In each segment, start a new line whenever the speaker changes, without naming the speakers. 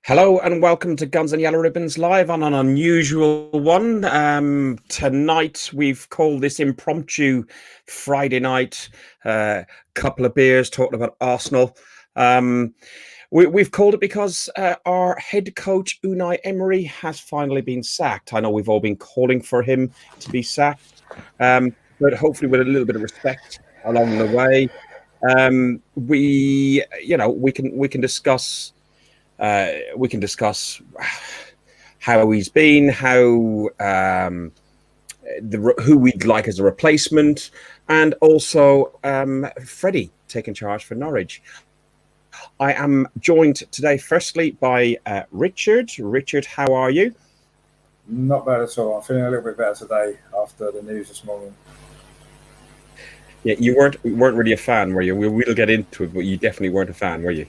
Hello and welcome to Guns and Yellow Ribbons live on an unusual one. Tonight we've called this impromptu Friday night, couple of beers talking about Arsenal. We've called it because our head coach Unai Emery has finally been sacked. I know we've all been calling for him to be sacked, but hopefully with a little bit of respect along the way. We can discuss. We can discuss how he's been, who we'd like as a replacement, and also Freddie taking charge for Norwich. I am joined today, firstly, by Richard. Richard, how are you?
Not bad at all. I'm feeling a little bit better today after the news this morning.
Yeah, you weren't really a fan, were you? We'll get into it, but you definitely weren't a fan, were you?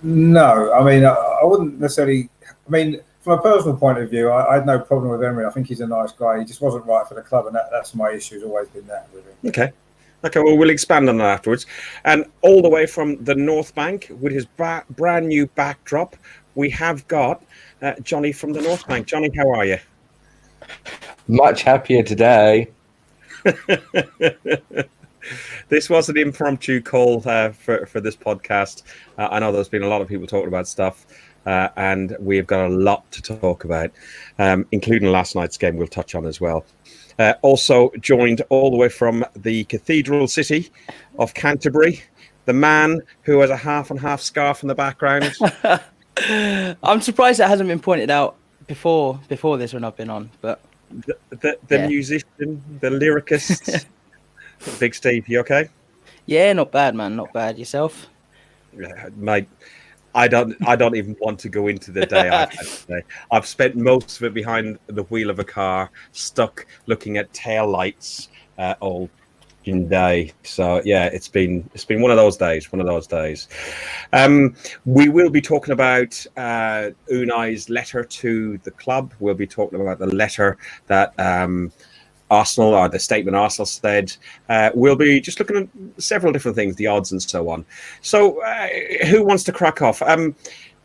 No, I mean, I wouldn't necessarily. I mean, from a personal point of view, I had no problem with Emery. I think he's a nice guy. He just wasn't right for the club, and that's my issue. Has always been that with him.
Okay. Well, we'll expand on that afterwards. And all the way from the North Bank with his brand new backdrop, we have got Johnny from the North Bank. Johnny, how are you?
Much happier today.
This was an impromptu call for this podcast. I know there's been a lot of people talking about stuff, and we've got a lot to talk about, including last night's game we'll touch on as well. Also joined all the way from the cathedral city of Canterbury, the man who has a half and half scarf in the background.
I'm surprised that hasn't been pointed out before this when I've been on. But
the musician, the lyricist. Big Steve, you okay?
Yeah, not bad, man. Not bad. Yourself?
Yeah, mate, I don't even want to go into the day I've had today. I've spent most of it behind the wheel of a car, stuck looking at tail lights all day. So yeah, it's been one of those days. We will be talking about Unai's letter to the club. We'll be talking about the letter that Arsenal, or the statement Arsenal said. We'll be just looking at several different things, the odds and so on. So who wants to crack off?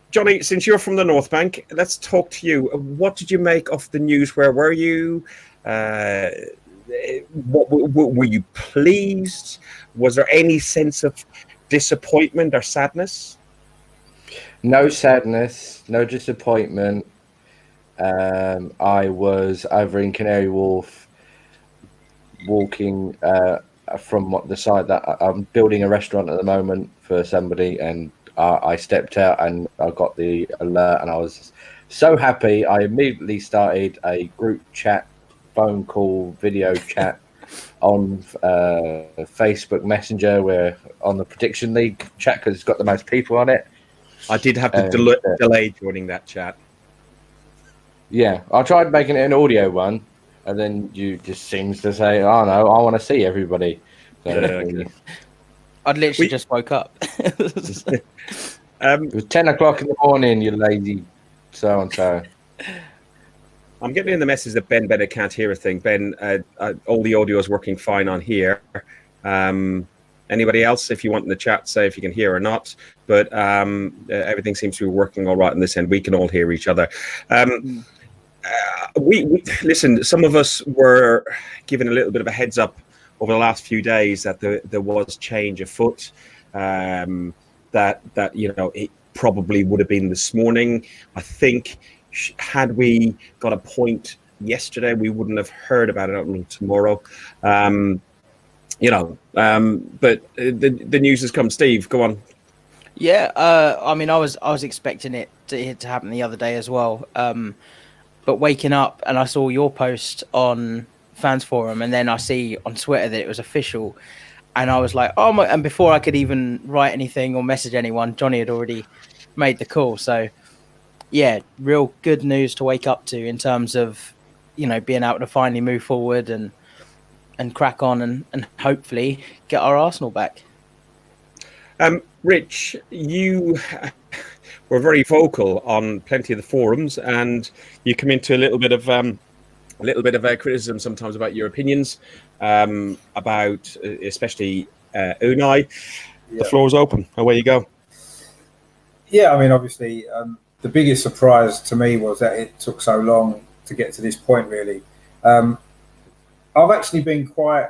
Johnny, since you're from the North Bank, let's talk to you. What did you make of the news? Where were you? Were you pleased? Was there any sense of disappointment or sadness?
No sadness, no disappointment. I was over in Canary Wharf walking from the side that I'm building a restaurant at the moment for somebody, and I stepped out and I got the alert and I was so happy. I immediately started a group chat, phone call, video chat on Facebook Messenger. We're on the Prediction League chat because it's got the most people on it.
I did have to delay joining that chat.
Yeah, I tried making it an audio one, and then you just seems to say, "Oh no, I want to see everybody." So,
okay.
I'd literally just woke up.
It was 10 o'clock in the morning, you lazy so and so.
I'm getting in the message that Ben can't hear a thing. Ben, all the audio is working fine on here. Anybody else, if you want in the chat, say if you can hear or not. But everything seems to be working all right on this end. We can all hear each other. We listen. Some of us were given a little bit of a heads up over the last few days that there was change afoot. That it probably would have been this morning. I think had we got a point yesterday, we wouldn't have heard about it until tomorrow. But the news has come. Steve, go on.
Yeah, I mean, I was expecting it to happen the other day as well. But waking up and I saw your post on Fans Forum, and then I see on Twitter that it was official, and I was like, oh my! And before I could even write anything or message anyone, Johnny had already made the call. So yeah, real good news to wake up to in terms of being able to finally move forward and crack on and hopefully get our Arsenal back.
Rich, you were very vocal on plenty of the forums, and you come into a little bit of criticism sometimes about your opinions about especially Unai. The floor is open. Away you go.
Yeah, I mean, obviously, the biggest surprise to me was that it took so long to get to this point. Really, I've actually been quite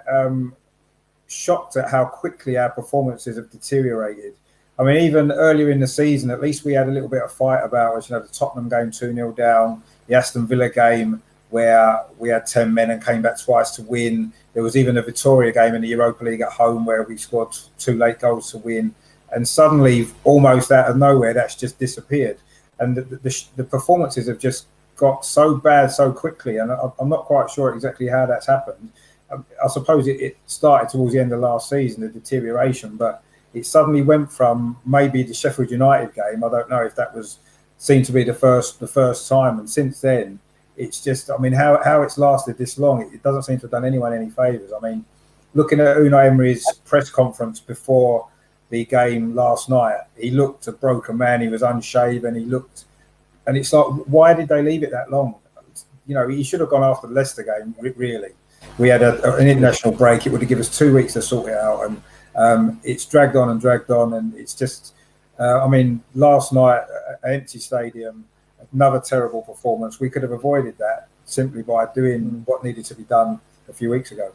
shocked at how quickly our performances have deteriorated. I mean, even earlier in the season, at least we had a little bit of fight about us. You know, the Tottenham game 2-0 down, the Aston Villa game where we had 10 men and came back twice to win. There was even a Victoria game in the Europa League at home where we scored 2 late goals to win. And suddenly, almost out of nowhere, that's just disappeared. And the performances have just got so bad so quickly. And I'm not quite sure exactly how that's happened. I suppose it started towards the end of last season, the deterioration, but it suddenly went from maybe the Sheffield United game. I don't know if that seemed to be the first time. And since then, it's just, I mean, how it's lasted this long, it doesn't seem to have done anyone any favours. I mean, looking at Unai Emery's press conference before the game last night, he looked a broken man. He was unshaven. And it's like, why did they leave it that long? You know, he should have gone after the Leicester game, really. We had an international break. It would have given us 2 weeks to sort it out. And it's dragged on. And it's just, I mean, last night, an empty stadium, another terrible performance. We could have avoided that simply by doing what needed to be done a few weeks ago.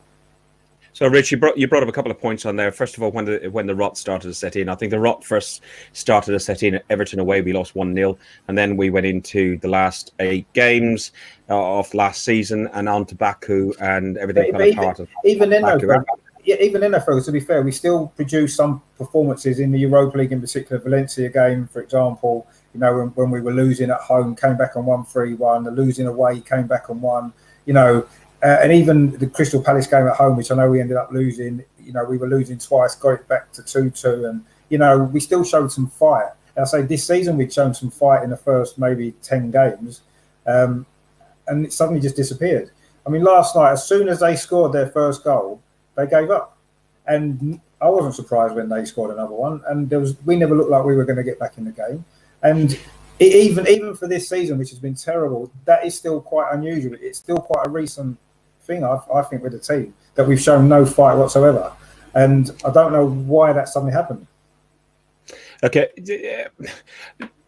So, Rich, you brought up a couple of points on there. First of all, when the rot started to set in, I think the rot first started to set in at Everton away. We lost 1-0, and then we went into the last 8 games of last season and on to Baku, and everything fell apart.
Even then, though, to be fair, we still produced some performances in the Europa League, in particular Valencia game, for example. You know, when we were losing at home, came back and won 3-1. The losing away, came back and won. You know. And even the Crystal Palace game at home, which I know we ended up losing, you know, we were losing twice, got it back to 2-2. And, you know, we still showed some fight. And I say this season we'd shown some fight in the first maybe 10 games. And it suddenly just disappeared. I mean, last night, as soon as they scored their first goal, they gave up. And I wasn't surprised when they scored another one. And we never looked like we were going to get back in the game. And even for this season, which has been terrible, that is still quite unusual. It's still quite a recent thing, I think, with the team, that we've shown no fight whatsoever. And I don't know why that suddenly happened.
Okay.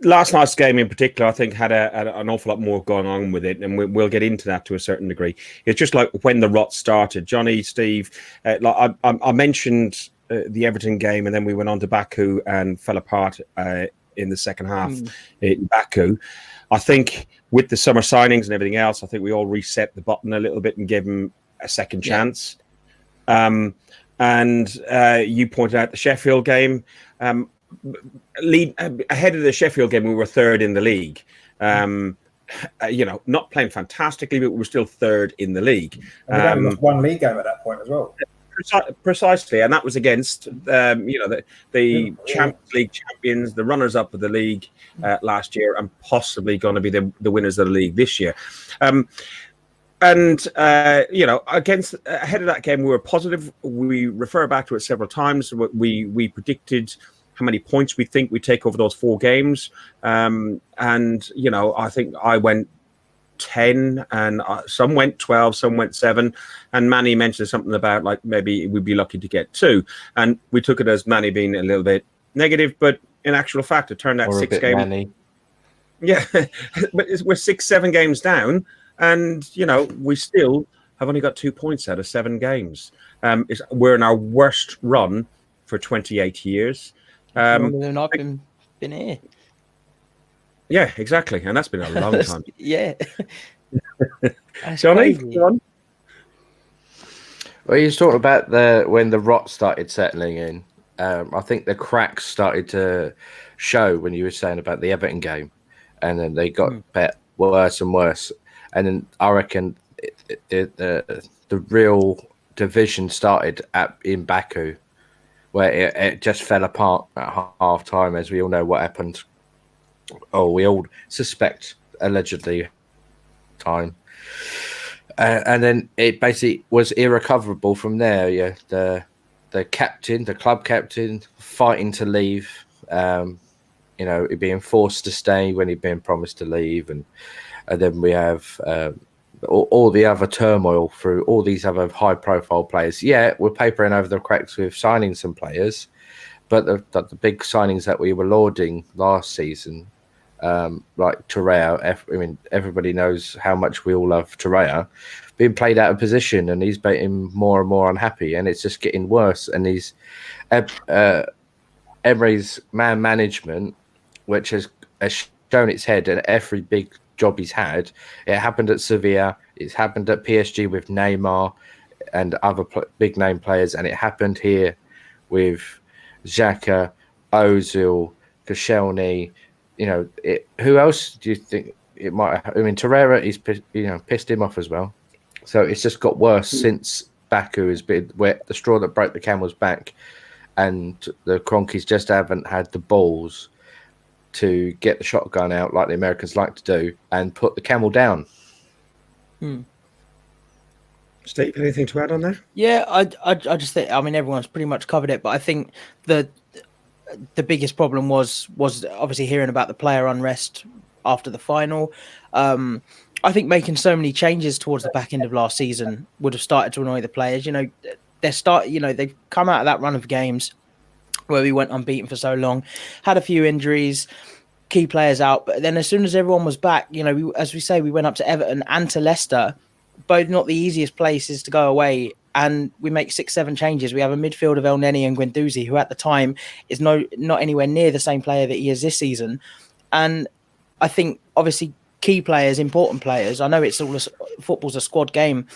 Last night's game in particular, I think, had an awful lot more going on with it, and we'll get into that to a certain degree. It's just like when the rot started. Johnny, Steve, like I mentioned the Everton game, and then we went on to Baku and fell apart in the second half in Baku. I think with the summer signings and everything else, I think we all reset the button a little bit and gave him a second chance. And you pointed out the Sheffield game. Ahead of the Sheffield game, we were third in the league. You know, not playing fantastically, but we were still third in the league.
And we only lost one league game at that point as well.
Precisely, and that was against you know, the Champions League champions, the runners-up of the league last year, and possibly going to be the winners of the league this year. You know, ahead of that game, we were positive. We refer back to it several times. We predicted how many points we think we take over those 4 games, and you know, I think I went 10, and some went 12, some went 7, and Manny mentioned something about like maybe we'd be lucky to get 2, and we took it as Manny being a little bit negative, but in actual fact it turned out 6 games. Manny. Yeah, but we're 6-7 games down, and you know, we still have only got 2 points out of 7 games. We're in our worst run for 28 years.
Longer than I've been here.
Yeah, exactly, and that's been a long time.
Yeah.
Johnny, go on.
Well, you was talking about when the rot started settling in. I think the cracks started to show when you were saying about the Everton game, and then they got worse and worse. And then I reckon the real division started in Baku, where it just fell apart at half time, as we all know what happened. Oh, we all suspect allegedly time. And then it basically was irrecoverable from there. Yeah, the captain, the club captain, fighting to leave. You know, being forced to stay when he'd been promised to leave, and then we have all the other turmoil through all these other high-profile players. Yeah, we're papering over the cracks with signing some players, but the big signings that we were lauding last season, like Torreira, I mean, everybody knows how much we all love Torreira, being played out of position, and he's getting more and more unhappy, and it's just getting worse. And he's Emery's man management, which has shown its head in every big job he's had. It happened at Sevilla, it's happened at PSG with Neymar and other big name players, and it happened here with Xhaka, Ozil, Koscielny. You know, who else do you think it might? I mean, Torreira is pissed him off as well. So it's just got worse since Baku has been where the straw that broke the camel's back, and the Cronkies just haven't had the balls to get the shotgun out like the Americans like to do and put the camel down.
Steve, anything to add on there?
Yeah, I just think, I mean, everyone's pretty much covered it, but I think the biggest problem was obviously hearing about the player unrest after the final. I think making so many changes towards the back end of last season would have started to annoy the players. You know, they've come out of that run of games where we went unbeaten for so long, had a few injuries, key players out, but then as soon as everyone was back, you know, as we say, we went up to Everton and to Leicester, both not the easiest places to go away, and we make 6-7 changes. We have a midfield of El Neni and Guendouzi, who at the time is not anywhere near the same player that he is this season. And I think obviously key players, important players, I know football's a squad game,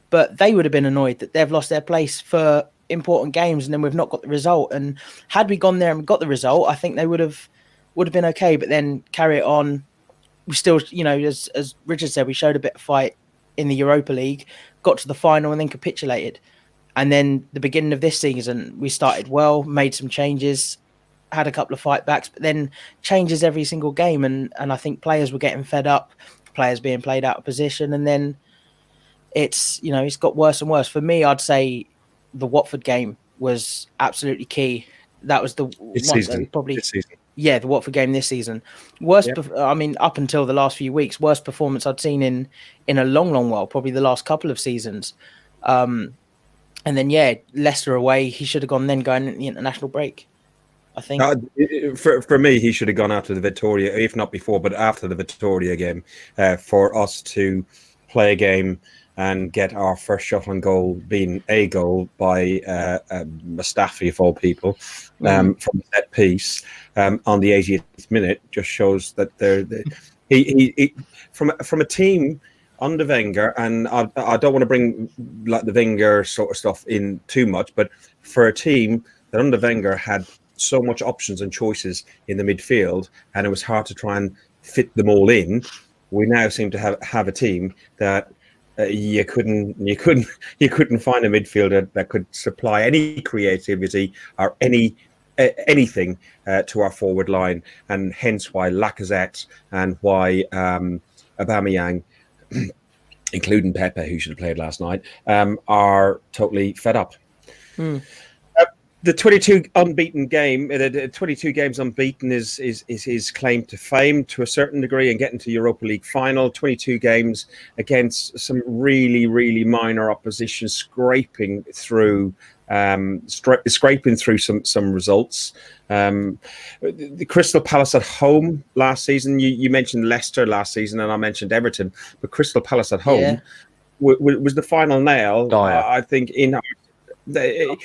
but they would have been annoyed that they've lost their place for important games and then we've not got the result. And had we gone there and got the result, I think they would have been okay. But then carry it on. We still, you know, as Richard said, we showed a bit of fight in the Europa League, got to the final and then capitulated. And then the beginning of this season, we started well, made some changes, had a couple of fight backs, but then changes every single game. And I think players were getting fed up, players being played out of position. And then it's got worse and worse. For me, I'd say the Watford game was absolutely key. That was the the Watford game this season. I mean, up until the last few weeks, worst performance I'd seen in a long while, probably the last couple of seasons. And then, Leicester away, he should have gone then going in the international break, I think.
For me, he should have gone after the Victoria, if not before, but after the Victoria game, for us to play a game and get our first shot on goal being a goal by Mustafi, of all people, from that piece on the 80th minute, just shows that he from a team under Wenger, and I don't want to bring like the Wenger sort of stuff in too much, but for a team that under Wenger had so much options and choices in the midfield, and it was hard to try and fit them all in, we now seem to have a team that you couldn't find a midfielder that could supply any creativity or anything to our forward line, and hence why Lacazette and why Aubameyang, including Pepe, who should have played last night, are totally fed up. The 22 unbeaten game, the 22 games unbeaten is his claim to fame to a certain degree, and getting to Europa League final. 22 games against some really, really minor opposition, scraping through some results. The Crystal Palace at home last season. You mentioned Leicester last season, and I mentioned Everton, but Crystal Palace at home was the final nail. I think in our.
From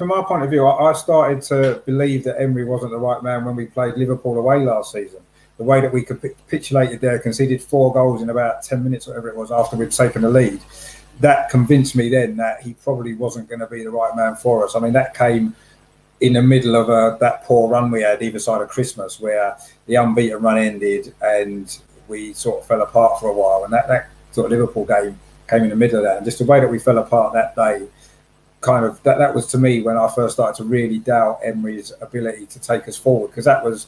my point of view, I started to believe that Emery wasn't the right man when we played Liverpool away last season. The way that we capitulated there, conceded 4 goals in about 10 minutes, whatever it was, after we'd taken the lead, that convinced me then that he probably wasn't going to be the right man for us. I mean, that came in the middle of that poor run we had either side of Christmas, where the unbeaten run ended and we sort of fell apart for a while. And that sort of Liverpool game came in the middle of that. And just the way that we fell apart that day, kind of that was to me when I first started to really doubt Emery's ability to take us forward, because that was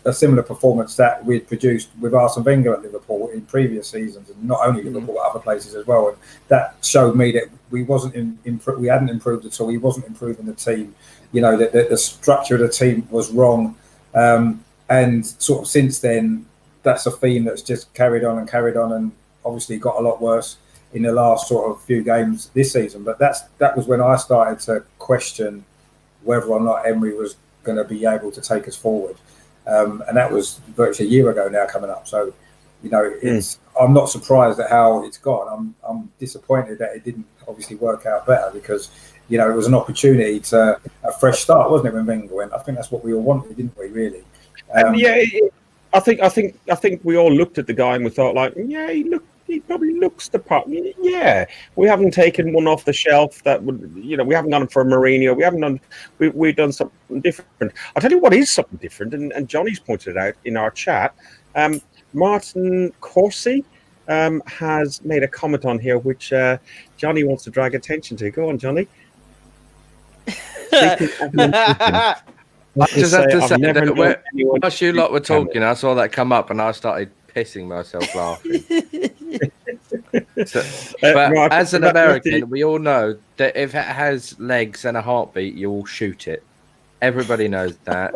a similar performance that we'd produced with Arsene Wenger at Liverpool in previous seasons, and not only Liverpool but other places as well. And that showed me that we hadn't improved at all. He wasn't improving the team. You know, that the structure of the team was wrong. And sort of since then, that's a theme that's just carried on, and obviously got a lot worse in the last sort of few games this season. But that was when I started to question whether or not Emery was going to be able to take us forward. And that was virtually a year ago now coming up. So, I'm not surprised at how it's gone. I'm disappointed that it didn't obviously work out better because, it was an opportunity to a fresh start, wasn't it, when Wenger went? I think that's what we all wanted, didn't we, really?
I think we all looked at the guy and we thought, like, he probably looks the part. Yeah, we haven't taken one off the shelf that would, we haven't gone for a Mourinho. We've done something different. I'll tell you what is something different, and Johnny's pointed it out in our chat. Martin Corsi has made a comment on here, which Johnny wants to drag attention to. Go on, Johnny.
I just have to say that whilst you lot were talking, I saw that come up and I started pissing myself laughing. But as an American, we all know that if it has legs and a heartbeat, you will shoot it. Everybody knows that.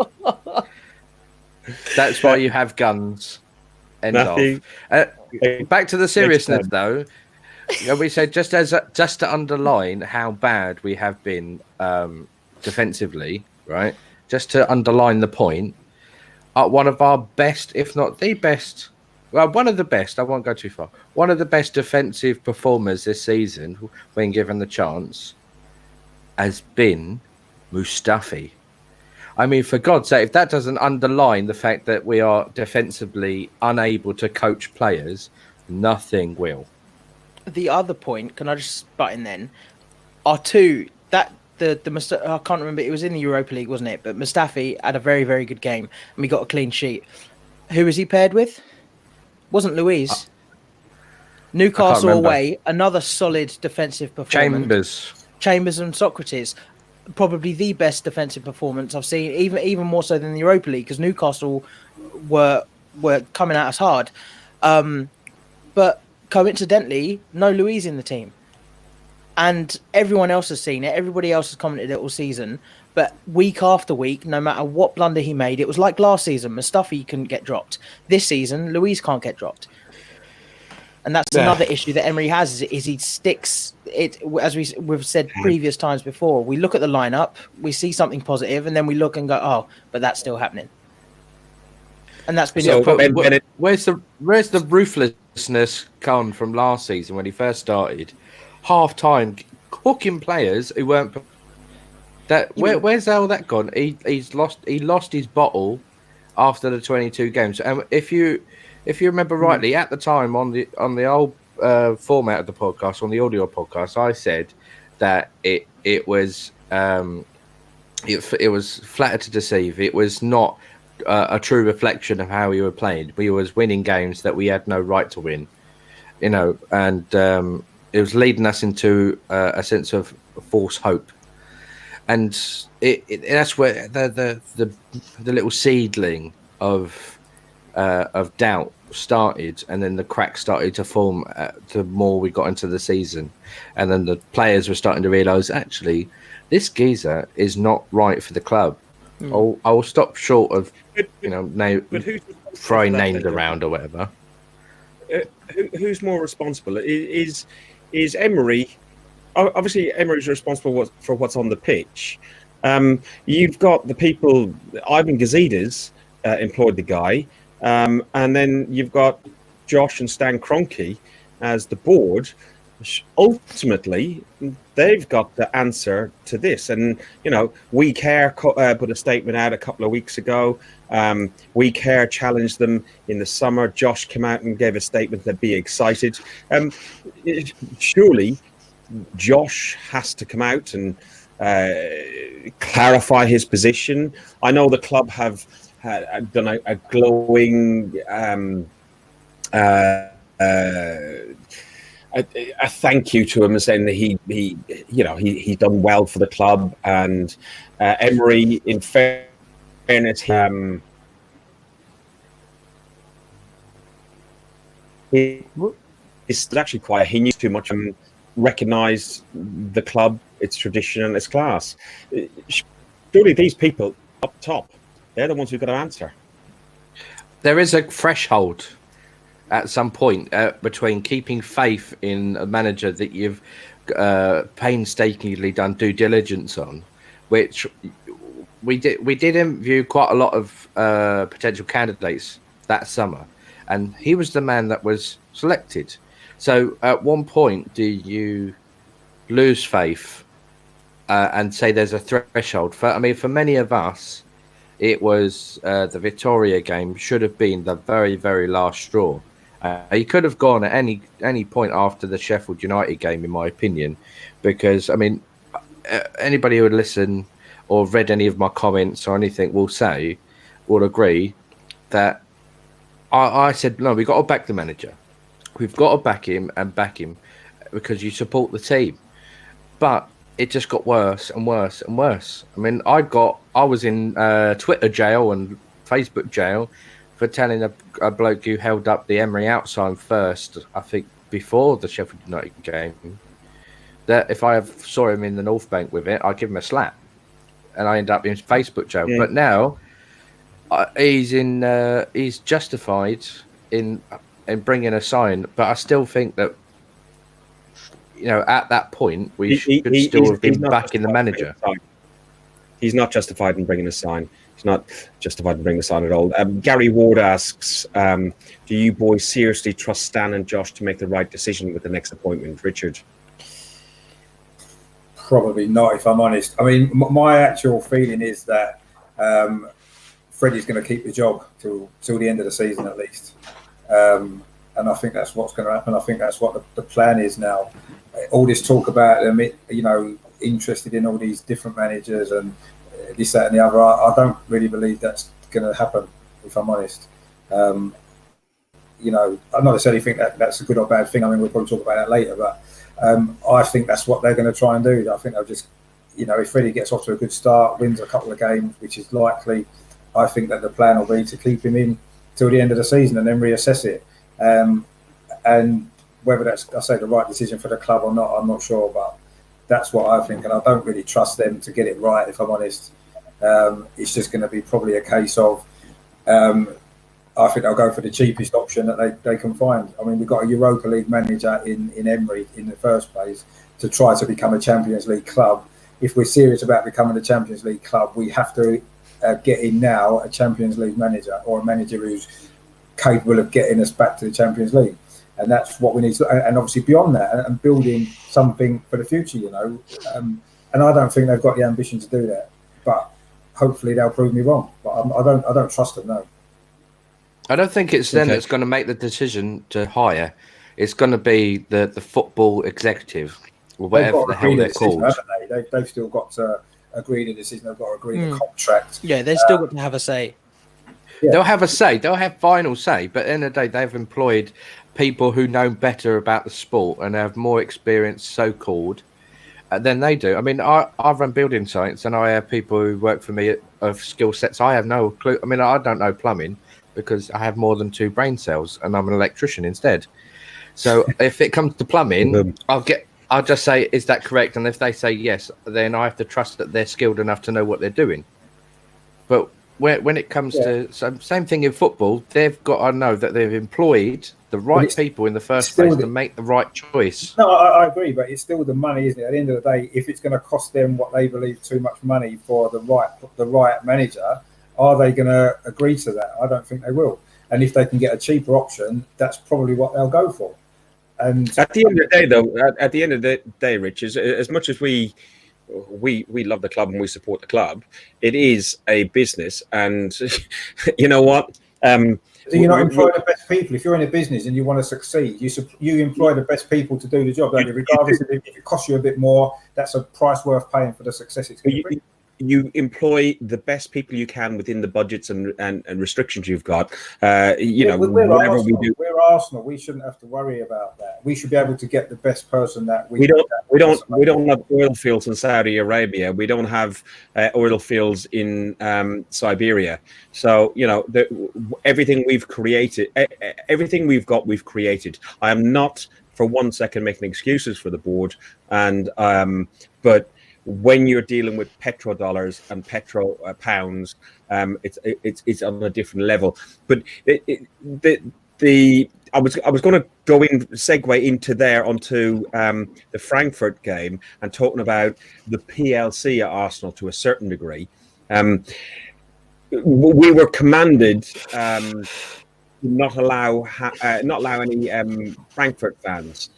That's why you have guns. End of. Back to the seriousness, though. We said just to underline how bad we have been defensively, right? Just to underline the point, one of our best, if not the best, well, one of the best, I won't go too far, one of the best defensive performers this season, when given the chance, has been Mustafi. I mean, for God's sake, if that doesn't underline the fact that we are defensively unable to coach players, nothing will.
The other point, can I just butt in then, are two, that I can't remember, it was in the Europa League, wasn't it? But Mustafi had a very, very good game and we got a clean sheet. Who was he paired with? Wasn't Luiz. Newcastle away, another solid defensive performance. Chambers and Socrates. Probably the best defensive performance I've seen, even more so than the Europa League, because Newcastle were coming at us hard. But coincidentally, no Luiz in the team. And everyone else has seen it. Everybody else has commented it all season. But week after week, no matter what blunder he made, it was like last season. Mustafi couldn't get dropped. This season, Luiz can't get dropped. And that's another issue that Emery has, is he sticks it, as we've said previous times before. We look at the lineup, we see something positive, and then we look and go, oh, but that's still happening. And that's been
where's the ruthlessness come from last season when he first started? Half time hooking players who weren't where's all that gone? He lost his bottle after the 22 games. And if you remember rightly, at the time on the old format of the podcast, on the audio podcast, I said that it was flattered to deceive. It was not a true reflection of how we were playing. We was winning games that we had no right to win, and it was leading us into a sense of false hope, and that's where the little seedling of doubt started, and then the cracks started to form the more we got into the season, and then the players were starting to realise, actually, this geezer is not right for the club. I will stop short of throwing names around or whatever.
Who's more responsible? Is Emery? Obviously, Emery's responsible for what's on the pitch. You've got the people. Ivan Gazidis employed the guy. And then you've got Josh and Stan Kroenke as the board. Ultimately, they've got the answer to this. And, We Care put a statement out a couple of weeks ago. We Care challenged them in the summer. Josh came out and gave a statement that be excited. Surely Josh has to come out and clarify his position. I know the club have done a glowing a thank you to him, saying that he's done well for the club, and Emery, in fairness, it's actually quiet. He knew too much and recognised the club, its tradition, and its class. Surely these people up top, they're the ones who've got to answer.
There is a threshold at some point between keeping faith in a manager that you've painstakingly done due diligence on, which we did interview quite a lot of potential candidates that summer, and he was the man that was selected. So at one point, do you lose faith and say there's a threshold? For many of us, it was the Victoria game should have been the very, very last straw. He could have gone at any point after the Sheffield United game, in my opinion, because anybody who would listen or read any of my comments or anything will agree that I said, no, we've got to back the manager. We've got to back him because you support the team. But it just got worse and worse and worse. I mean, I was in Twitter jail and Facebook jail for telling a bloke who held up the Emery out sign first, I think before the Sheffield United game, that if I saw him in the North Bank with it, I'd give him a slap. And I end up in Facebook jail. Yeah. But now he's justified in bringing a sign. But I still think that, at that point, we should still have been backing the manager.
He's not justified in bringing a sign. He's not justified in bringing a sign at all. Gary Ward asks, do you boys seriously trust Stan and Josh to make the right decision with the next appointment? Richard?
Probably not, if I'm honest. I mean, my actual feeling is that Freddie's going to keep the job till the end of the season at least. And I think that's what's going to happen. I think that's what the plan is now. All this talk about them, interested in all these different managers and this, that, and the other. I don't really believe that's going to happen, if I'm honest. I'm not necessarily think that's a good or bad thing. I mean, we'll probably talk about that later, but I think that's what they're going to try and do. I think they'll just, if Freddie gets off to a good start, wins a couple of games, which is likely, I think that the plan will be to keep him in till the end of the season and then reassess it. And whether that's, I say, the right decision for the club or not, I'm not sure, but that's what I think. And I don't really trust them to get it right, if I'm honest. It's just going to be probably a case of, I think they'll go for the cheapest option that they can find. I mean, we've got a Europa League manager in Emery in the first place to try to become a Champions League club. If we're serious about becoming a Champions League club, we have to get in now a Champions League manager, or a manager who's capable of getting us back to the Champions League. And that's what we need to, and obviously beyond that, and building something for the future, And I don't think they've got the ambition to do that, but hopefully they'll prove me wrong. But I don't trust them, no.
I don't think it's them that's going to make the decision to hire. It's going to be the football executive, or whatever the hell they're called.
They've still got to agree the decision. They've got to agree the contract.
Yeah, they've still got to have a say.
Yeah. They'll have a say. They'll have final say. But at the end of the day, they've employed people who know better about the sport and have more experience, so-called, than they do. I mean, I run building sites, and I have people who work for me of skill sets I have no clue. I mean, I don't know plumbing, because I have more than 2 brain cells and I'm an electrician instead. So if it comes to plumbing, I'll just say, is that correct? And if they say yes, then I have to trust that they're skilled enough to know what they're doing. But when it comes to same thing in football, they've got to know that they've employed the right people in the first place to make the right choice.
No, I agree, but it's still the money, isn't it? At the end of the day, if it's going to cost them what they believe too much money for the right manager, are they going to agree to that? I don't think they will. And if they can get a cheaper option, that's probably what they'll go for. And
at the end of the day, though, Rich, as much as we love the club and we support the club, it is a business. And you know what?
So you're not employing the best people. If you're in a business and you want to succeed, you employ the best people to do the job. Regardless of if it costs you a bit more, that's a price worth paying for the success it's going to bring.
You employ the best people you can within the budgets and restrictions you've got. Whatever
Arsenal.
we do.
We're Arsenal. We shouldn't have to worry about that. We should be able to get the best person that we
don't have oil fields in Saudi Arabia. We don't have oil fields in Siberia. So everything we've created, everything we've got, we've created. I am not for 1 second making excuses for the board, and but when you're dealing with petrodollars and pounds, it's on a different level. But I was going to segue into there onto the Frankfurt game and talking about the PLC at Arsenal to a certain degree. We were commanded to not allow any Frankfurt fans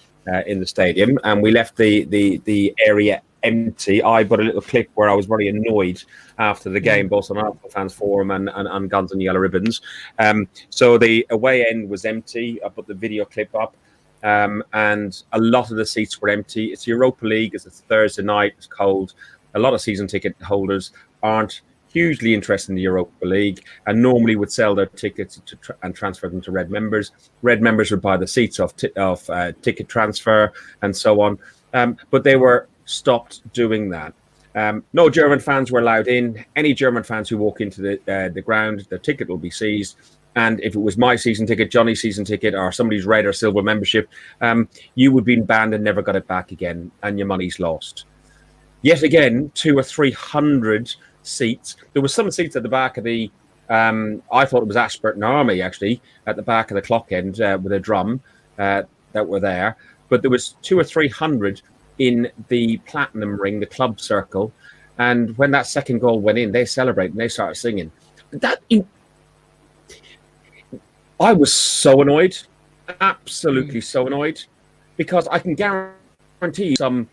in the stadium, and we left the area empty. I put a little clip where I was very annoyed after the game, both on Arsenal Fans Forum and Guns and Yellow Ribbons. So the away end was empty. I put the video clip up, and a lot of the seats were empty. It's Europa League. It's a Thursday night. It's cold. A lot of season ticket holders aren't hugely interested in the Europa League and normally would sell their tickets and transfer them to Red members. Red members would buy the seats off ticket transfer and so on. But they were stopped doing that. No German fans were allowed in. Any German fans who walk into the ground, their ticket will be seized. And if it was my season ticket, Johnny's season ticket, or somebody's red or silver membership, you would be banned and never got it back again, and your money's lost. Yet again, 200 or 300 seats. There were some seats at the back of the. I thought it was Ashburton Army actually at the back of the clock end with a drum that were there, but there was 200 or 300 in the Platinum Ring, the club circle, and when that second goal went in, they celebrated and they started singing. I was so annoyed, absolutely so annoyed, because I can guarantee some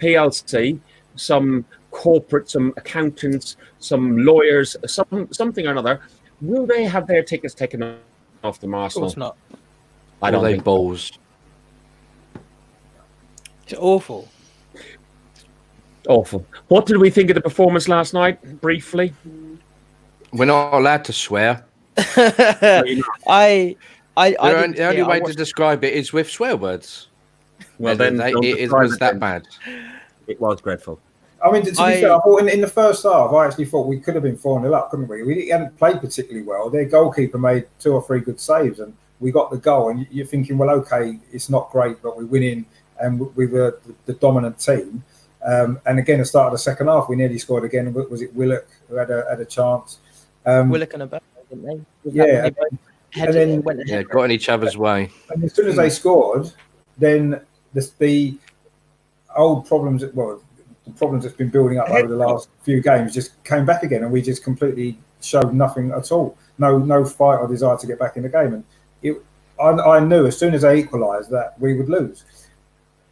PLC, some corporate, some accountants, some lawyers, something or another, will they have their tickets taken off the Arsenal?
Of course not.
I don't think balls.
It's awful.
Awful. What did we think of the performance last night? Briefly,
We're not allowed to swear.
No,
The
The only way to describe it is with swear words.
well then
It was that bad.
It was dreadful.
I mean, to be fair, I thought in the first half, I actually thought we could have been 4-0 up, couldn't we? We hadn't played particularly well. Their goalkeeper made 2 or 3 good saves, and we got the goal. And you're thinking, well, okay, it's not great, but we're winning, and we were the dominant team. And again, at the start of the second half, we nearly scored again. Was it Willock who had a chance?
Willock and a ball, didn't they?
Yeah,
And then
Got in each other's way.
And as soon as they scored, then the old problems, well, the problems that's been building up over the last few games just came back again, and we just completely showed nothing at all. No fight or desire to get back in the game. And I knew as soon as they equalised that we would lose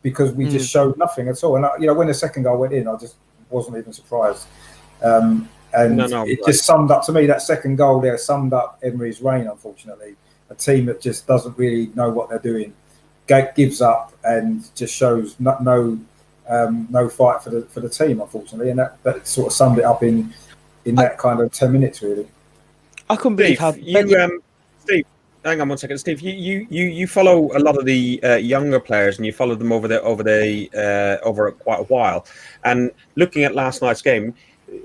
because we just showed nothing at all. And when the second goal went in, I just wasn't even surprised. It just summed up to me, that second goal there summed up Emery's reign, unfortunately. A team that just doesn't really know what they're doing, gives up and just shows no fight for the team, unfortunately. And that sort of summed it up in that kind of 10 minutes, really.
I couldn't believe how
Steve, hang on one second, Steve. You follow a lot of the younger players, and you followed them over quite a while. And looking at last night's game,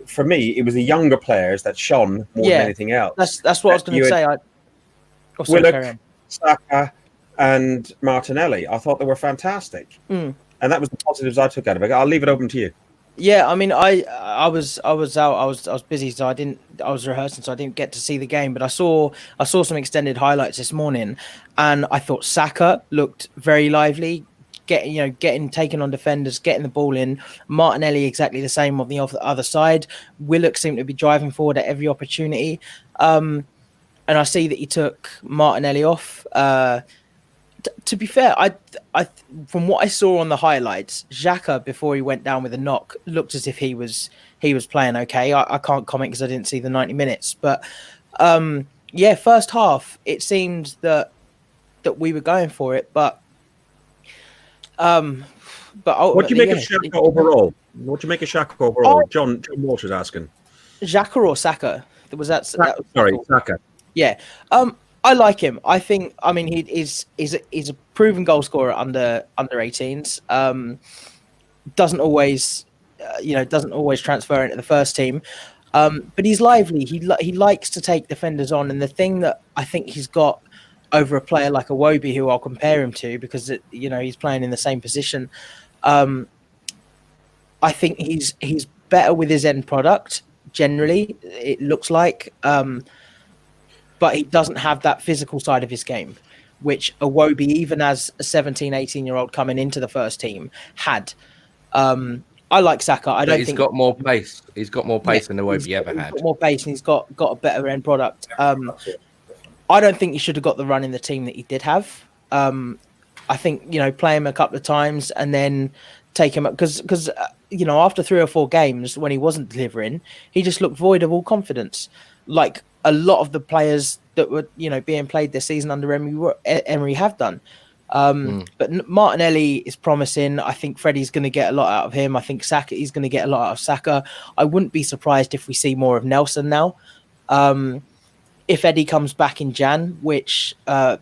for me, it was the younger players that shone more than anything else.
That's what I was going to say.
Willock, Saka, and Martinelli. I thought they were fantastic, and that was the positives I took out of it. I'll leave it open to you.
Yeah, I mean, I was out. I was busy, so I was rehearsing, so I didn't get to see the game. But I saw some extended highlights this morning, and I thought Saka looked very lively, getting taken on defenders, getting the ball in. Martinelli exactly the same on the other side. Willock seemed to be driving forward at every opportunity, and I see that he took Martinelli off. To be fair, I from what I saw on the highlights, Xhaka before he went down with a knock looked as if he was playing okay. I can't comment because I didn't see the 90 minutes, but first half it seemed that we were going for it, but
what do you make of Xhaka overall? What do you make of Xhaka overall? John Walsh is asking.
Xhaka or Saka?
Saka.
Yeah. I like him. I mean, he's a proven goal scorer under 18s. Doesn't always transfer into the first team. But he's lively. He likes to take defenders on. And the thing that I think he's got over a player like Iwobi, who I'll compare him to because he's playing in the same position. I think he's better with his end product. Generally, it looks like. But he doesn't have that physical side of his game. which Iwobi, even as a 17, 18-year-old coming into the first team, had. I like Saka. I don't
He's
think
got more pace. He's got more pace than Iwobi ever
he's
had.
got more pace, and he's got a better end product. I don't think he should have got the run in the team that he did have. I think, play him a couple of times and then take him up because after 3 or 4 games when he wasn't delivering, he just looked void of all confidence. Like a lot of the players that were being played this season under Emery have done. But Martinelli is promising. I think Freddie's going to get a lot out of him. I think he's going to get a lot out of Saka. I wouldn't be surprised if we see more of Nelson now. If Eddie comes back in Jan, which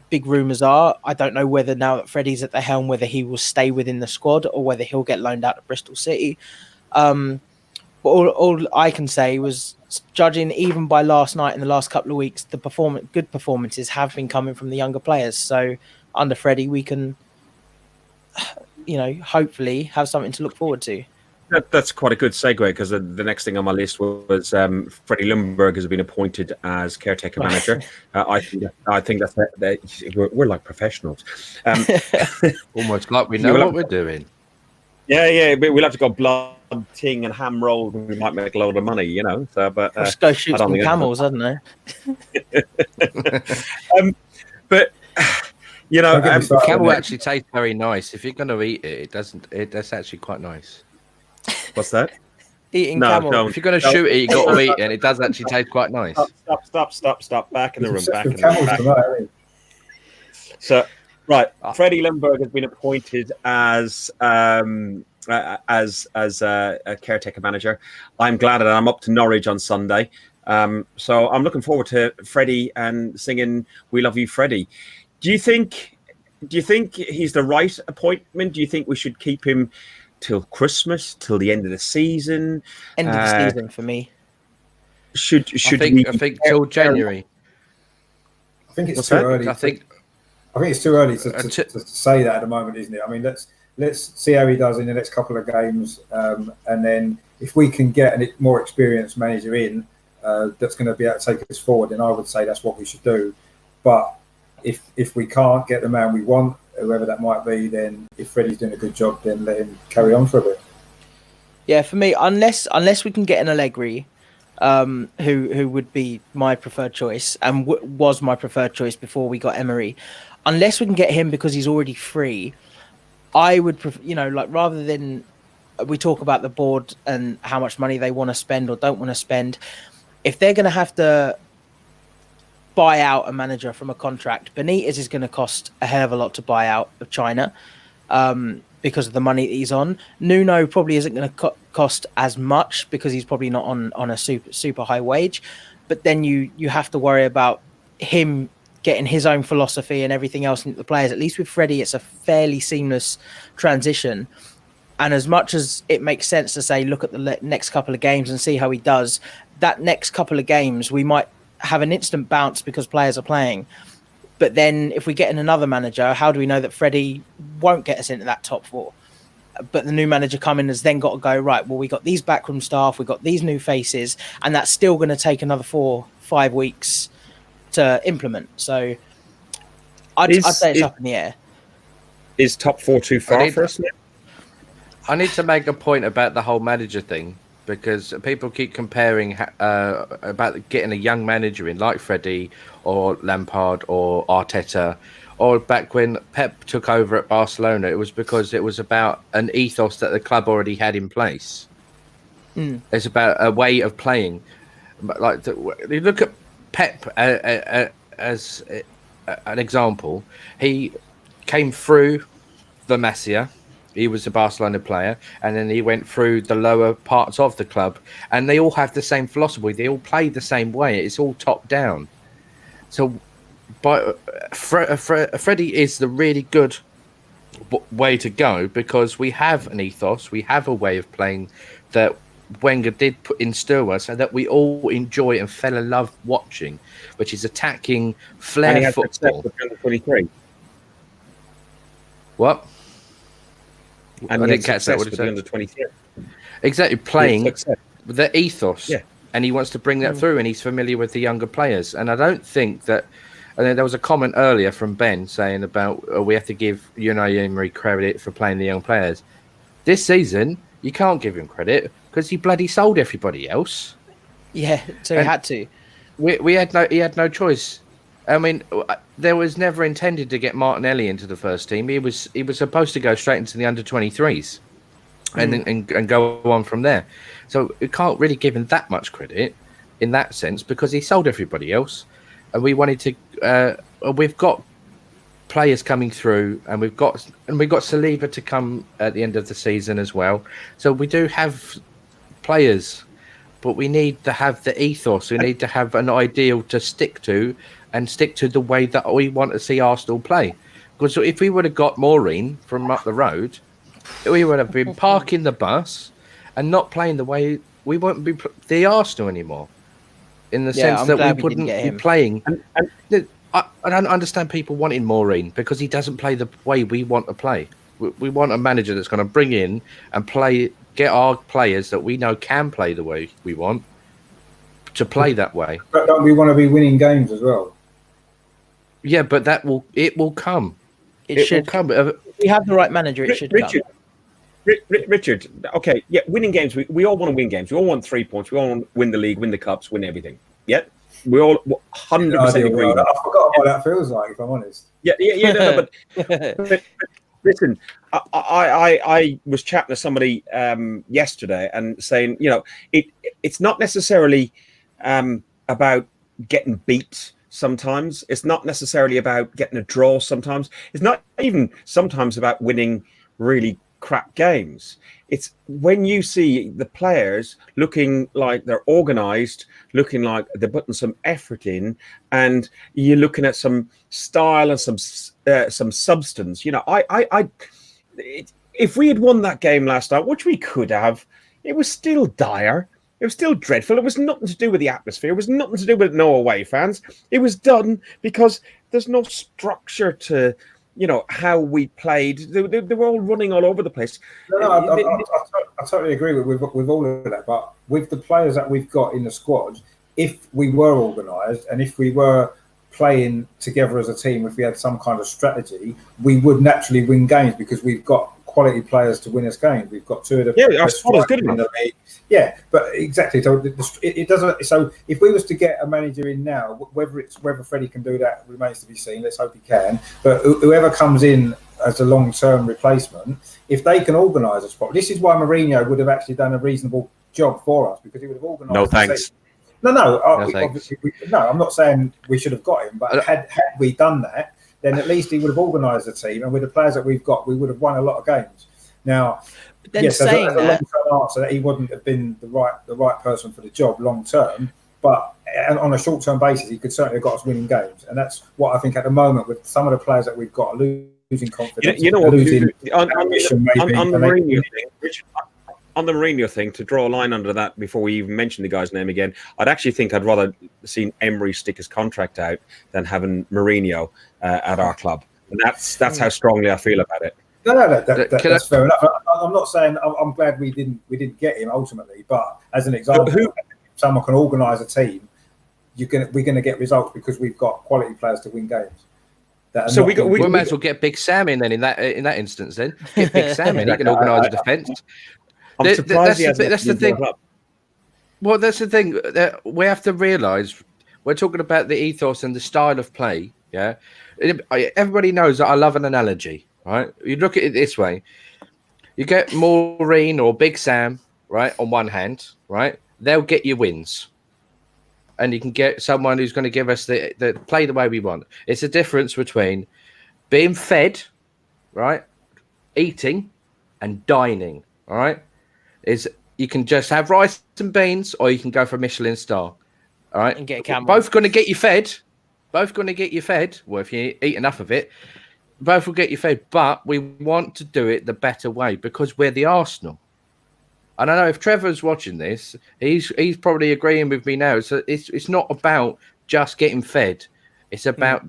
big rumours are, I don't know whether now that Freddie's at the helm, whether he will stay within the squad or whether he'll get loaned out to Bristol City. But all I can say was, judging even by last night and the last couple of weeks, the good performances have been coming from the younger players. So under Freddie, we can, hopefully have something to look forward to.
That's quite a good segue, because the next thing on my list was Freddie Ljungberg has been appointed as caretaker manager. I think we're like professionals.
Almost like we know what we're doing.
Yeah, we'll have to go blood, ting, and ham roll. We might make a load of money, So, but
let's go shoot some camels, I don't know.
But
camel actually tastes very nice. If you're going to eat it, that's actually quite nice.
What's that?
Eating camel.
If you're going to shoot it, you got to eat it, and it does actually taste quite nice.
Stop. Back in the room. Back in the room. So, right, Freddie Ljungberg has been appointed as a caretaker manager. I'm glad that I'm up to Norwich on Sunday. So I'm looking forward to Freddie and singing "We Love You, Freddie." Do you think he's the right appointment? Do you think we should keep him till Christmas, till the end of the season?
End of the season for me.
I think till January.
I think it's too early. I think it's too early to say that at the moment, isn't it? I mean, let's see how he does in the next couple of games, and then if we can get a more experienced manager in that's going to be able to take us forward, then I would say that's what we should do. But if we can't get the man we want, whoever that might be, then if Freddie's doing a good job, then let him carry on for a bit.
Yeah, for me, unless we can get an Allegri, who would be my preferred choice and was my preferred choice before we got Emery, unless we can get him because he's already free, I would rather than we talk about the board and how much money they want to spend or don't want to spend, if they're going to have to buy out a manager from a contract, Benitez is going to cost a hell of a lot to buy out of China because of the money that he's on. Nuno probably isn't going to cost as much because he's probably not on a super high wage. But then you have to worry about him getting his own philosophy and everything else into the players. At least with Freddie, it's a fairly seamless transition. And as much as it makes sense to say, look at the next couple of games and see how he does, that next couple of games, we might have an instant bounce because players are playing. But then if we get in another manager, how do we know that Freddie won't get us into that top 4? But the new manager coming has then got to go, right, well, we got these backroom staff, we got these new faces, and that's still going to take another 4-5 weeks to implement. So I'd say it's up in the air.
Is top 4 too far for us now?
I need to make a point about the whole manager thing, because people keep comparing about getting a young manager in like Freddie or Lampard or Arteta, or back when Pep took over at Barcelona, it was because it was about an ethos that the club already had in place. It's about a way of playing. Like you look at Pep as an example. He came through the Masia. He was a Barcelona player, and then he went through the lower parts of the club, and they all have the same philosophy. They all play the same way. It's all top down. So, Freddie is the really good way to go, because we have an ethos, we have a way of playing that Wenger did instill us, and that we all enjoy and fell in love watching, which is attacking flair football. What?
And I didn't catch that. What under 23.
Exactly, playing with the ethos, and he wants to bring that through, and he's familiar with the younger players. And I don't think that And then there was a comment earlier from Ben saying about we have to give Unai Emery credit for playing the young players. This season, you can't give him credit because he bloody sold everybody else.
Yeah, so he had to.
He had no choice. I mean, there was never intended to get Martinelli into the first team. He was supposed to go straight into the under-23s and go on from there. So you can't really give him that much credit in that sense because he sold everybody else. And we wanted to. We've got players coming through, and we've got Saliba to come at the end of the season as well. So we do have players, but we need to have the ethos. We need to have an ideal to stick to, and stick to the way that we want to see Arsenal play. Because if we would have got Maureen from up the road, we would have been parking the bus and not playing the way we won't be the Arsenal anymore. In the sense that we wouldn't be playing. I don't understand people wanting Maureen because he doesn't play the way we want to play. We want a manager that's going to bring in and get our players that we know can play the way we want to play that way.
But don't we want to be winning games as well?
Yeah, but it will come.
It should come. If we have the right manager, it should come.
Richard, okay, yeah, winning games. We all want to win games. We all want 3 points. We all want to win the league, win the cups, win everything. Yeah, we all 100% agree.
I forgot what that feels like, if I'm honest.
Yeah. No, but listen, I was chatting to somebody yesterday and saying, it's not necessarily about getting beat. Sometimes it's not necessarily about getting a draw. Sometimes it's not even sometimes about winning really crap games. It's when you see the players looking like they're organized, looking like they're putting some effort in, and you're looking at some style and some substance. If we had won that game last night, which we could have, it was still dire. It was still dreadful. It was nothing to do with the atmosphere. It was nothing to do with no away fans. It was done because there's no structure to, how we played. They were all running all over the place.
I totally agree with all of that. But with the players that we've got in the squad, if we were organised and if we were playing together as a team, if we had some kind of strategy, we would naturally win games because we've got quality players to win us games. We've got two of the
our squad is good enough.
Yeah, but exactly. So it doesn't. So if we was to get a manager in now, whether Freddie can do that remains to be seen. Let's hope he can. But whoever comes in as a long-term replacement, if they can organise a spot, this is why Mourinho would have actually done a reasonable job for us because he would have organised.
No thanks.
Obviously, I'm not saying we should have got him, but had we done that, then at least he would have organised the team, and with the players that we've got, we would have won a lot of games. Now,
but then
yes, saying that, long-term answer that he wouldn't have been the right person for the job long term, but on a short-term basis, he could certainly have got us winning games, and that's what I think at the moment with some of the players that we've got losing confidence.
On the Mourinho thing, to draw a line under that before we even mention the guy's name again, I'd rather seen Emery stick his contract out than having Mourinho at our club. And that's how strongly I feel about it.
That's fair enough. I'm not saying I'm glad we didn't get him ultimately, but as an example, if someone can organise a team, we're going to get results because we've got quality players to win games.
So we might as well get Big Sam in then in that instance. Then get Big Sam in. He can organise a defence.
I'm surprised
that's the thing. Well, that's the thing that we have to realise. We're talking about the ethos and the style of play. Yeah, everybody knows that I love an analogy. Right, you look at it this way: you get Maureen or Big Sam, right, on one hand, right, they'll get you wins, and you can get someone who's going to give us the play the way we want. It's a difference between being fed, right, eating, and dining. All right. Is you can just have rice and beans, or you can go for a Michelin star. All right,
and get a camel.
Both going to get you fed. Both going to get you fed. Well, if you eat enough of it, both will get you fed. But we want to do it the better way because we're the Arsenal. And I know if Trevor's watching this, he's probably agreeing with me now. So it's not about just getting fed. It's about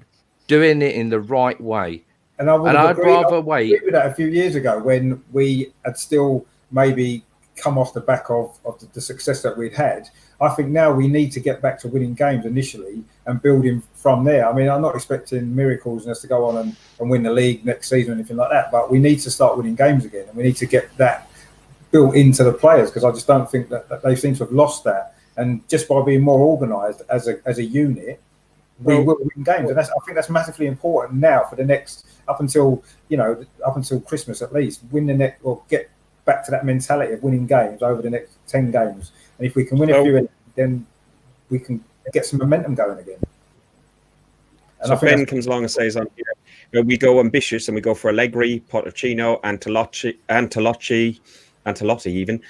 doing it in the right way.
And I'd rather wait. With that a few years ago when we had still maybe come off the back of the success that we'd had. I think now we need to get back to winning games initially and building from there. I mean, I'm not expecting miracles and us to go on and win the league next season or anything like that, but we need to start winning games again, and we need to get that built into the players, because I just don't think that they seem to have lost that. And just by being more organised as a unit, we will win games, and I think that's massively important now for the next up until Christmas at least. Win the next, or get back to that mentality of winning games over the next 10 games, and if we can win a few, then we can get some momentum going again. And
so Ben comes along and says on here, we go ambitious and we go for Allegri, Pochettino, Ancelotti even,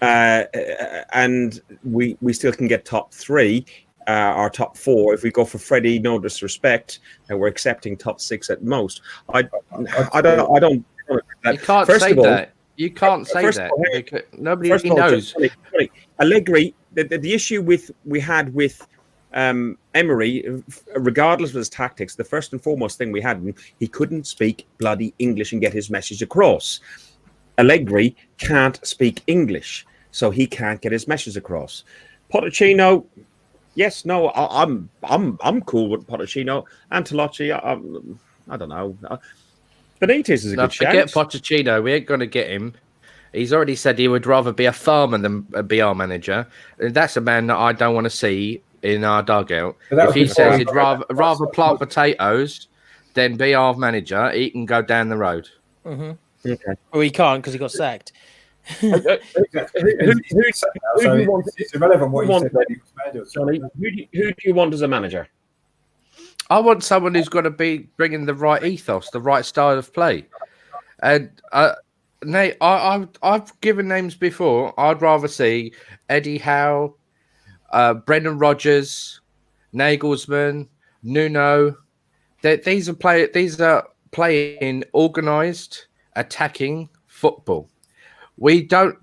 and we still can get top 3. Our top 4. If we go for Freddie, no disrespect, and we're accepting top 6 at most. I don't.
You can't say that. You can't say that. Nobody really knows.
Allegri. The issue we had with Emery, regardless of his tactics, the first and foremost thing we had, he couldn't speak bloody English and get his message across. Allegri can't speak English, so he can't get his message across. Pochettino. Yes, no, I'm cool with Pochettino. Ancelotti, I don't know. Benitez is a good chance.
Forget Pochettino. We ain't going to get him. He's already said he would rather be a farmer than be our manager. And that's a man that I don't want to see in our dugout. If he says he'd rather plant potatoes than be our manager, he can go down the road.
Mm-hmm. Okay. Well, he can't because he got sacked.
It's irrelevant what you said.
Johnny, who do you want as a manager?
I want someone who's going to be bringing the right ethos, the right style of play. And Nate, I've given names before. I'd rather see Eddie Howe, Brendan Rodgers, Nagelsmann, Nuno. These are playing organised, attacking football. We do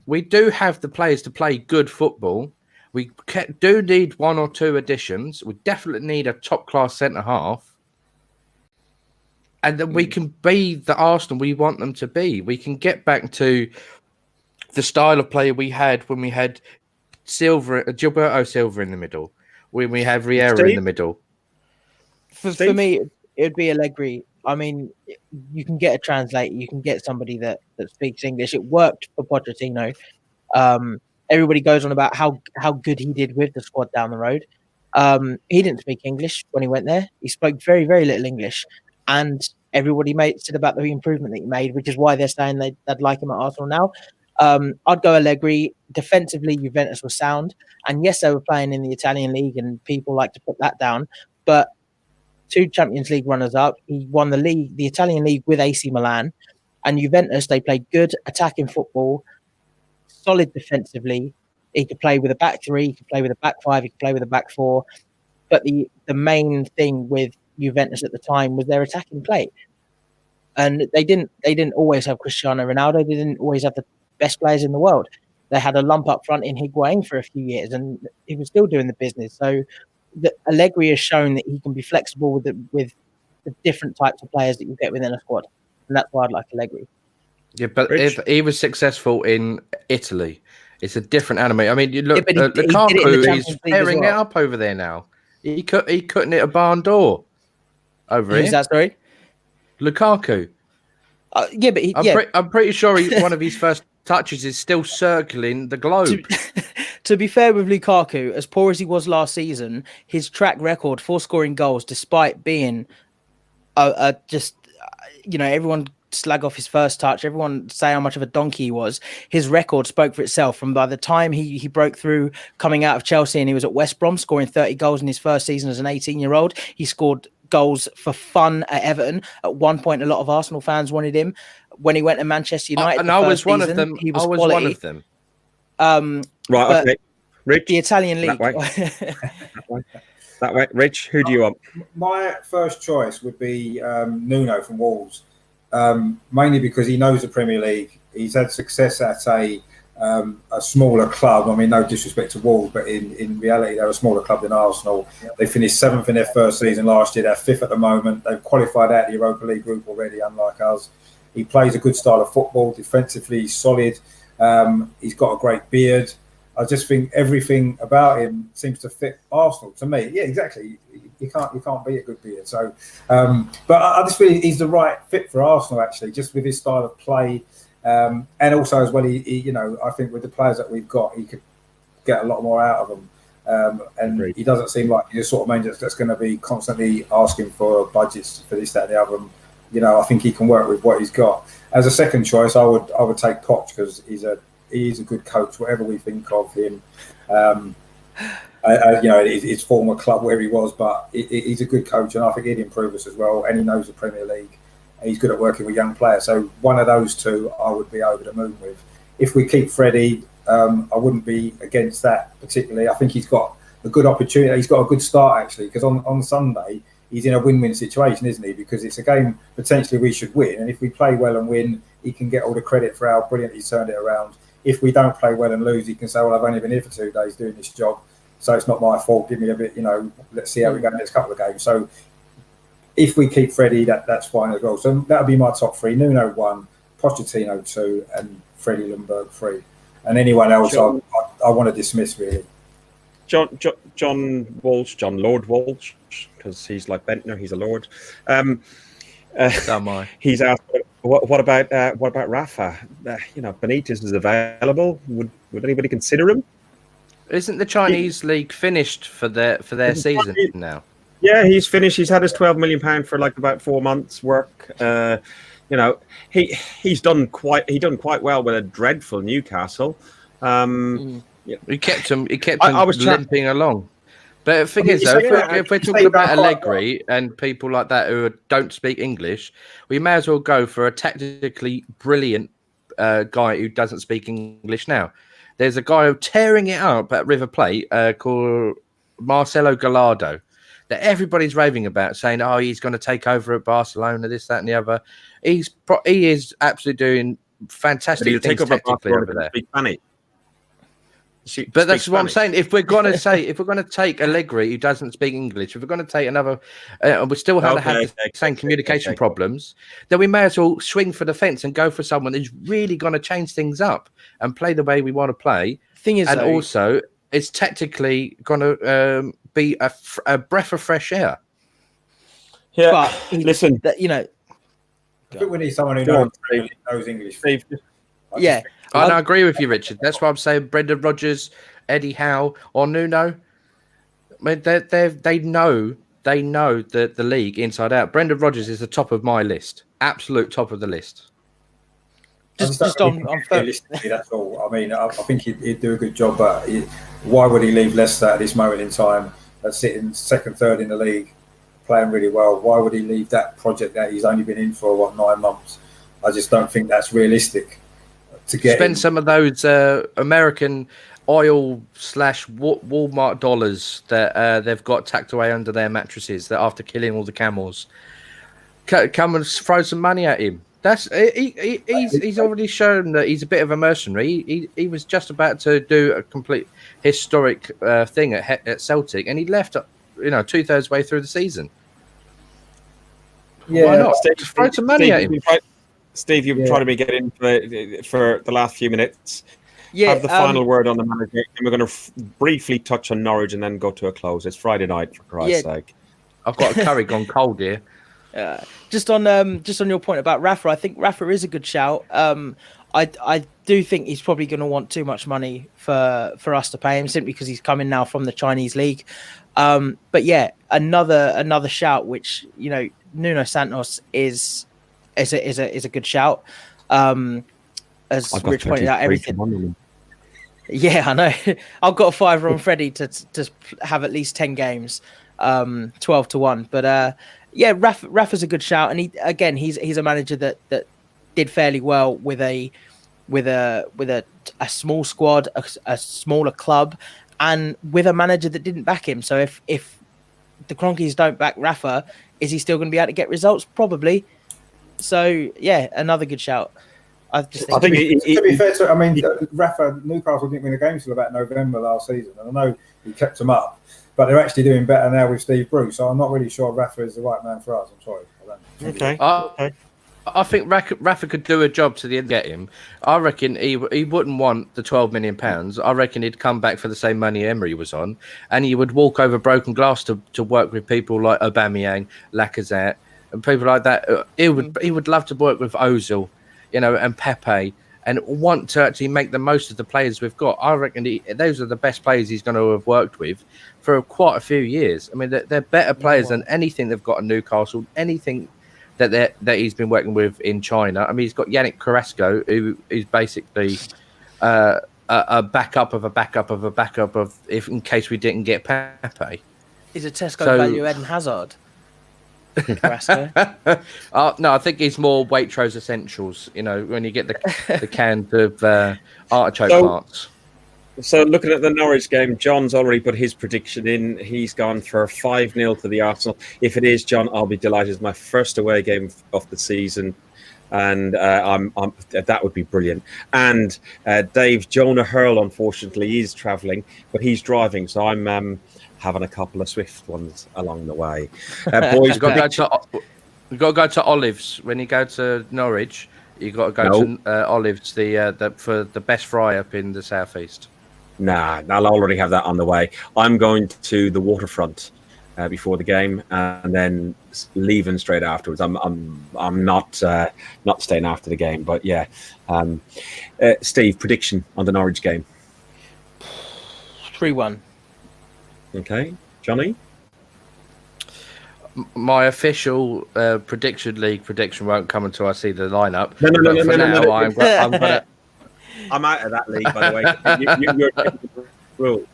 have the players to play good football. We do need 1 or 2 additions. We definitely need a top-class centre-half. And then we can be the Arsenal we want them to be. We can get back to the style of play we had when we had Gilberto Silva in the middle, when we had Vieira in the middle.
For me, it would be Allegri. I mean, you can get a translator. You can get somebody that speaks English. It worked for Pochettino. Everybody goes on about how good he did with the squad down the road. He didn't speak English when he went there. He spoke very, very little English. And everybody said about the improvement that he made, which is why they're saying they'd like him at Arsenal now. I'd go Allegri. Defensively, Juventus was sound. And yes, they were playing in the Italian league and people like to put that down. But 2 Champions League runners-up. He won the league, the Italian league with AC Milan. And Juventus, they played good attacking football, solid defensively. He could play with a back 3, he could play with a back 5, he could play with a back 4. But the main thing with Juventus at the time was their attacking play. And they didn't always have Cristiano Ronaldo. They didn't always have the best players in the world. They had a lump up front in Higuain for a few years, and he was still doing the business. So Allegri has shown that he can be flexible with the different types of players that you get within a squad. And that's why I'd like Allegri.
Yeah, but if he was successful in Italy, it's a different animal. I mean, you look, Lukaku is tearing it up over there now. He couldn't hit a barn door over
Who's that, sorry?
Lukaku.
Yeah, but
I'm pretty sure one of his first touches is still circling the globe.
To be fair with Lukaku, as poor as he was last season, his track record for scoring goals, despite being everyone slag off his first touch, everyone say how much of a donkey he was, his record spoke for itself. From by the time he broke through coming out of Chelsea and he was at West Brom scoring 30 goals in his first season as an 18-year-old, he scored goals for fun at Everton. At one point, a lot of Arsenal fans wanted him. When he went to Manchester United,
and I was one of them. I was one of them.
Right, okay. Rich,
the Italian league.
That way. Rich, who do you want?
My first choice would be Nuno from Wolves, mainly because he knows the Premier League. He's had success at a smaller club. I mean, no disrespect to Wolves, but in reality, they're a smaller club than Arsenal. They finished 7th in their first season last year. They're 5th at the moment. They've qualified out the Europa League group already, unlike us. He plays a good style of football, defensively solid. He's got a great beard. I just think everything about him seems to fit Arsenal to me. Yeah, exactly. You can't beat a good beard. So, but I just feel he's the right fit for Arsenal actually, just with his style of play, and also as well. He I think with the players that we've got, he could get a lot more out of them. And
Agreed.
He doesn't seem like the sort of manager that's going to be constantly asking for budgets for this, that, and the other. I think he can work with what he's got. As a second choice, I would take Poch because he's a good coach, whatever we think of him. His former club where he was, but he's a good coach, and I think he'd improve us as well. And he knows the Premier League. And he's good at working with young players. So one of those two, I would be over the moon with. If we keep Freddie, I wouldn't be against that particularly. I think he's got a good opportunity. He's got a good start actually, because on Sunday he's in a win-win situation, isn't he? Because it's a game potentially we should win, and if we play well and win, he can get all the credit for how brilliant he's turned it around. If we don't play well and lose, he can say, well, I've only been here for 2 days doing this job, so it's not my fault. Give me a bit, let's see how we go in the next couple of games. So if we keep Freddie, that's fine as well. So that would be my top 3. Nuno 1, Pochettino 2, and Freddie Ljungberg 3. And anyone else, sure. I want to dismiss, really.
John Lord Walsh, because he's like Bentner, he's a lord. He's asked, what about Rafa? Benitez is available. Would anybody consider him?
Isn't the Chinese league finished for their season now?
Yeah, he's finished. He's had his £12 million for like about 4 months' work. He's done quite well with a dreadful Newcastle.
He kept him limping along. But the thing is, though, if we're talking about Allegri and people like that who don't speak English, we may as well go for a tactically brilliant guy who doesn't speak English now. There's a guy tearing it up at River Plate called Marcelo Gallardo that everybody's raving about, saying, "Oh, he's going to take over at Barcelona, this, that, and the other." He is absolutely doing fantastic things tactically over there. But that's what I'm saying. If we're going to take Allegri who doesn't speak English, if we're going to take another, we still have the same communication problems, then we may as well swing for the fence and go for someone who's really going to change things up and play the way we want to play.
Thing is,
also it's tactically going to be a breath of fresh air.
Yeah,
but
listen,
I think we need someone who knows English.
Yeah.
I agree with you, Richard. That's why I'm saying Brendan Rodgers, Eddie Howe, or Nuno. I mean, they know the league inside out. Brendan Rodgers is the top of my list, absolute top of the list.
Just on realistically, that's all. I mean, I think he'd do a good job, but why would he leave Leicester at this moment in time? Sitting second, third in the league, playing really well. Why would he leave that project that he's only been in for 9 months? I just don't think that's realistic. To spend
some of those American oil / Walmart dollars that they've got tucked away under their mattresses that after killing all the camels, come and throw some money at him. He's already shown that he's a bit of a mercenary. He was just about to do a complete historic thing at Celtic, and he left 2/3 way through the season.
Yeah,
why not? Just throw some money at him.
Steve, you've been trying to get in for the last few minutes.
Yeah,
have the final word on the manager, and we're going to briefly touch on Norwich and then go to a close. It's Friday night, for Christ's sake.
I've got a curry gone cold here.
Just on your point about Rafa, I think Rafa is a good shout. I do think he's probably going to want too much money for us to pay him, simply because he's coming now from the Chinese league. But yeah, another shout, which Nuno Santos is a good shout. As Rich pointed out, everything. Yeah, I know. I've got a fiver on Freddie to have at least 10 games, 12-1. But yeah, Rafa's a good shout, and he's a manager that did fairly well with a small squad, a smaller club, and with a manager that didn't back him. So if the Cronkies don't back Rafa, is he still going to be able to get results? Probably. So yeah, another good shout. I think
to be fair to, Rafa, Newcastle didn't win a game until about November last season, and I know he kept them up, but they're actually doing better now with Steve Bruce. So I'm not really sure Rafa is the right man for us. I'm sorry.
Okay.
I think Rafa could do a job to the end, get him. I reckon he wouldn't want the £12 million. I reckon he'd come back for the same money Emery was on, and he would walk over broken glass to work with people like Aubameyang, Lacazette, and people like that. He would love to work with Ozil, and Pepe, and want to actually make the most of the players we've got. I reckon those are the best players he's going to have worked with for quite a few years. I mean, they're better players than anything they've got in Newcastle, anything that he's been working with in China. I mean, he's got Yannick Carrasco, who is basically a backup of a backup of a backup of if in case we didn't get Pepe.
He's a Tesco value Eden Hazard. Carrasco.
No, I think he's more Waitrose essentials. When you get the cans of artichoke parts.
So looking at the Norwich game, John's already put his prediction in. He's gone for 5-0 to the Arsenal. If it is, John, I'll be delighted. It's my first away game of the season, and that would be brilliant. And Dave, Jonah Hurl, unfortunately, is travelling, but he's driving, so I'm having a couple of swift ones along the way. Boys,
you've got to go to Olives when you go to Norwich. You've got to go to Olives, for the best fry up in the southeast.
Nah, I'll already have that on the way. I'm going to the waterfront before the game, and then leaving straight afterwards. I'm not staying after the game, but yeah. Steve, prediction on the Norwich game?
3-1.
Okay, Johnny.
My official prediction league prediction won't come until I see the lineup.
No. I'm out of that league, by the way. You're changing the rules.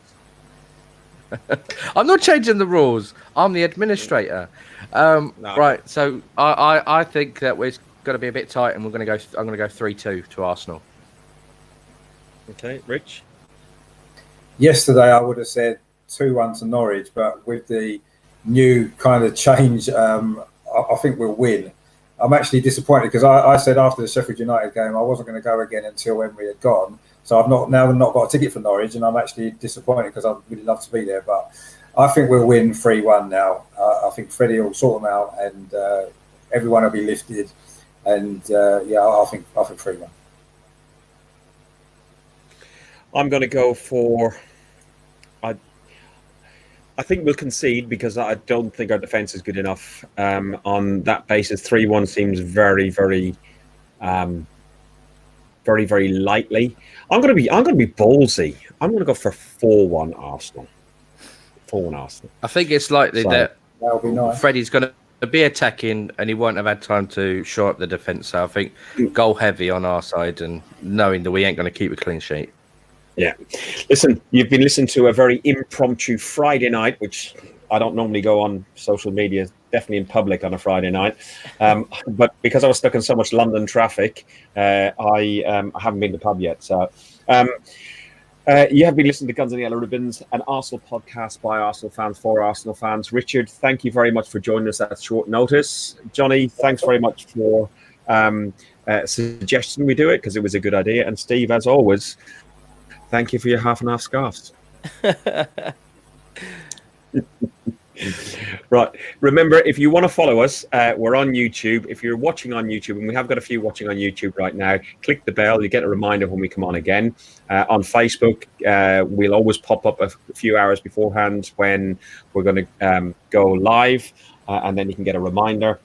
I'm not changing the rules. I'm the administrator.
No.
Right. So I think that it's going to be a bit tight, and I'm going to go 3-2 to Arsenal.
Okay, Rich.
Yesterday, I would have said 2-1 to Norwich, but with the new kind of change, I think we'll win. I'm actually disappointed because I said after the Sheffield United game I wasn't going to go again until Emery had gone. So I've not got a ticket for Norwich, and I'm actually disappointed because I'd really love to be there. But I think we'll win 3-1 now. I think Freddie will sort them out, and everyone will be lifted. And I think 3-1.
I'm going to go for. I think we'll concede because I don't think our defence is good enough. On that basis, 3-1 seems very, very, very, very lightly. I'm going to be ballsy. I'm going to go for 4-1 Arsenal. 4-1 Arsenal.
I think it's likely that
that'll be nice.
Freddie's going to be attacking, and he won't have had time to shore up the defence. So I think goal heavy on our side, and knowing that we ain't going to keep a clean sheet.
Yeah. Listen, you've been listening to a very impromptu Friday night, which I don't normally go on social media, definitely in public on a Friday night. But because I was stuck in so much London traffic, I haven't been to the pub yet. So you have been listening to Guns and Yellow Ribbons, an Arsenal podcast by Arsenal fans for Arsenal fans. Richard, thank you very much for joining us at short notice. Johnny, thanks very much for suggesting we do it because it was a good idea. And Steve, as always, thank you for your half and half scarves. Right. Remember, if you want to follow us, we're on YouTube. If you're watching on YouTube, and we have got a few watching on YouTube right now, click the bell. You get a reminder when we come on again. On Facebook, we'll always pop up a few hours beforehand when we're going to go live, and then you can get a reminder.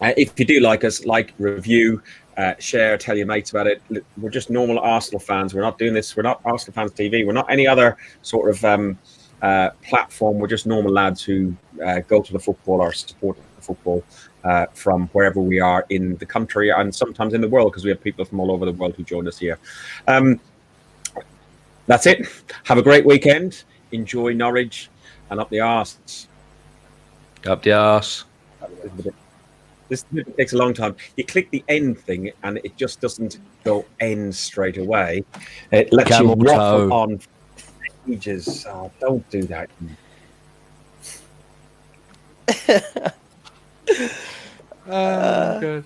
If you do like us, review, share, tell your mates about it. We're just normal Arsenal fans. We're not doing this. We're not Arsenal Fans TV. We're not any other sort of platform. We're just normal lads who go to the football or support the football from wherever we are in the country and sometimes in the world, because we have people from all over the world who join us here. That's it. Have a great weekend. Enjoy Norwich and up the arse.
Up the arse.
This takes a long time. You click the end thing and it just doesn't go end straight away. It lets you waffle on ages. Oh, don't do that.
Good.